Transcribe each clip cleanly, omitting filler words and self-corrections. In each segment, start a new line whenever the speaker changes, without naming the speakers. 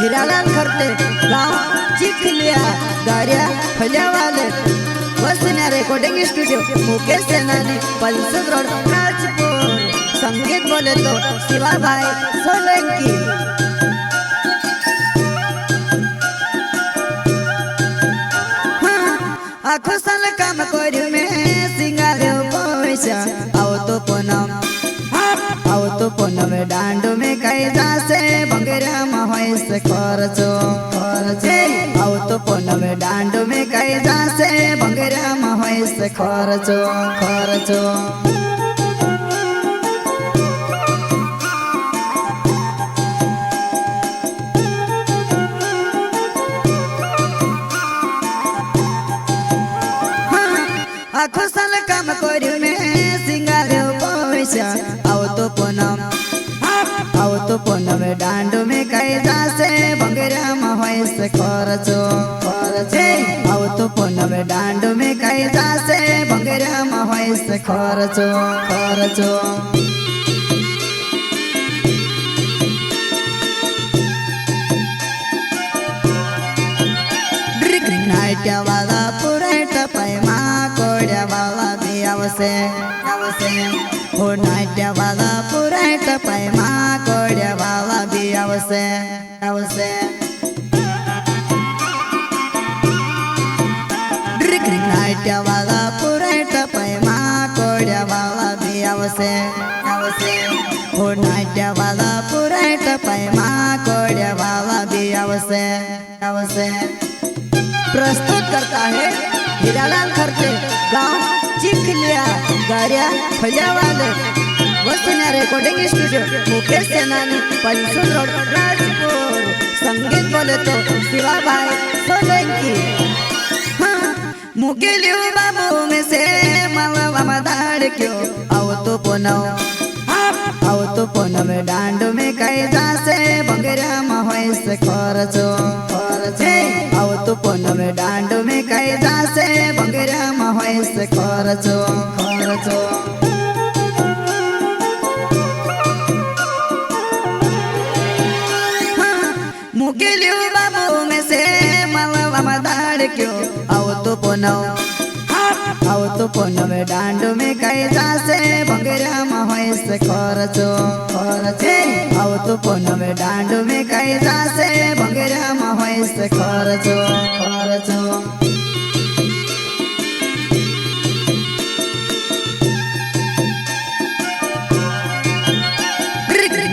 हीरालाल खरते गांव चिखलिया गारिया फलियावाले वसन्या recording studio Mukesh सेनानी पल्सद रोड राजपुर। संगीत बोले तो शिवा भाई सोलंकी। आखो साल काम करू में सिंगार पैसा आओ तो पूनम डांडो में कई जासे बंगरा में से खर्चो आओ तो पूनम डांडो में कई जासे बंगरा में से खर्चो आखो साल काम करू में सिंगार पैसा आओ तो पूनम डांडो में कई जासे बंगरा में से खर्चो आओ तो पूनम डांडो में कई जासे बंगरा में से खर्चो नाट्या वाला पुरेट पैमा कोड्या वाला भी आवसे हो नाट्या वाला पुरेट पैमा कोड्या वाला भी आवसे नाट्या वाला पुरेट पैमा कोड्या वाला भी आवसे हो नाट्या वाला पुरेट पैमा कोड्या वाला भी आवसे। प्रस्तुत करता है हीरालाल खरते गांव चिखलिया गारिया फलियावाले वसन्या रिकॉर्डिंग स्टूडियो मुकेश सेनानी पल्सद रोड राजपुर। संगीत बोले तो शिवा भाई सोलंकी। मुकेलियो बाबू में से मावा मदार क्यों आओ तो पूनम डांडो में कई जासे बंगरा में से खर्चो आओ तो पूनम डांडो में कई जासे बंगरा में से खर्चो मुकेलियो बाबू में से मावा मदार क्यों आओ तो पूनम डांडो में कई जासे बंगरा में से खर्चो आओ तो पूनम डांडो में कई जासे बंगरा में से खर्चो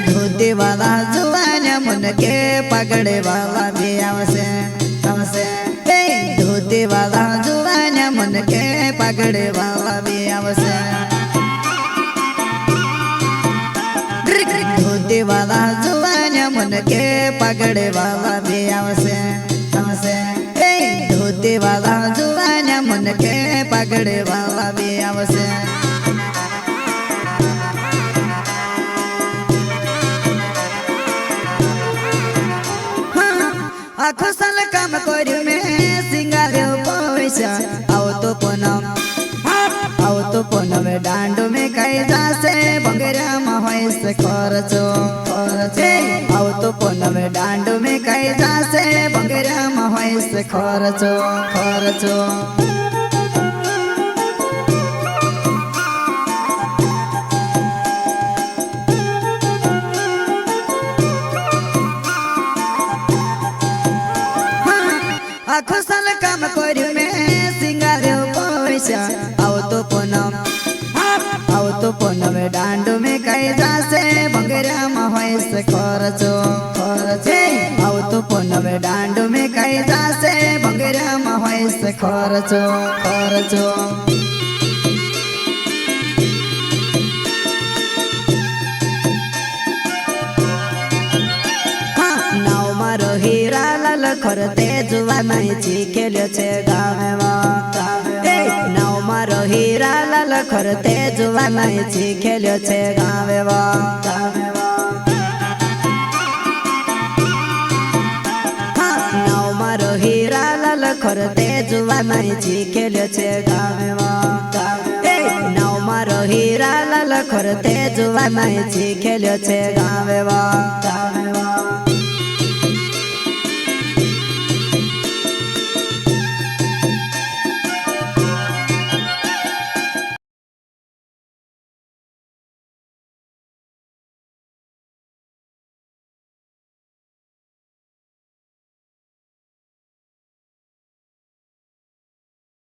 धोती वाला जुआना मन के पगड़े वाला भी आवसे धोती वाला जुआना मन के पगड़े वाला भी आवसे धोती वाला जुआना मन के पगड़े वाला भी आवसे धोती वाला जुआना मन के पगड़े वाला भी आवसे। आखो साल काम करू में सिंगार पैसा आओ तो पूनम डांडो में कई जासे बंगरा में से खर्चो आओ तो पूनम डांडो में कई जासे बंगरा में से खर्चो आखो साल काम करू में सिंगार पैसा आओ तो पूनम डांडो में कई जासे बंगरा में से खर्चो आओ तो पूनम डांडो में कई जासे बंगरा में से खर्चो नाव मारो हीरालाल खरते जुवा नहीं चिखेल्यो छे गावे नाव मारो हीरालाल खरते जुवा नहीं चिखेल्यो छे गावे नाव मारो हीरालाल खरते जुवा नहीं चिखेल्यो छे गावे नाव मारो हीरालाल खरते जुवा नहीं चिखेल्यो छे गावे।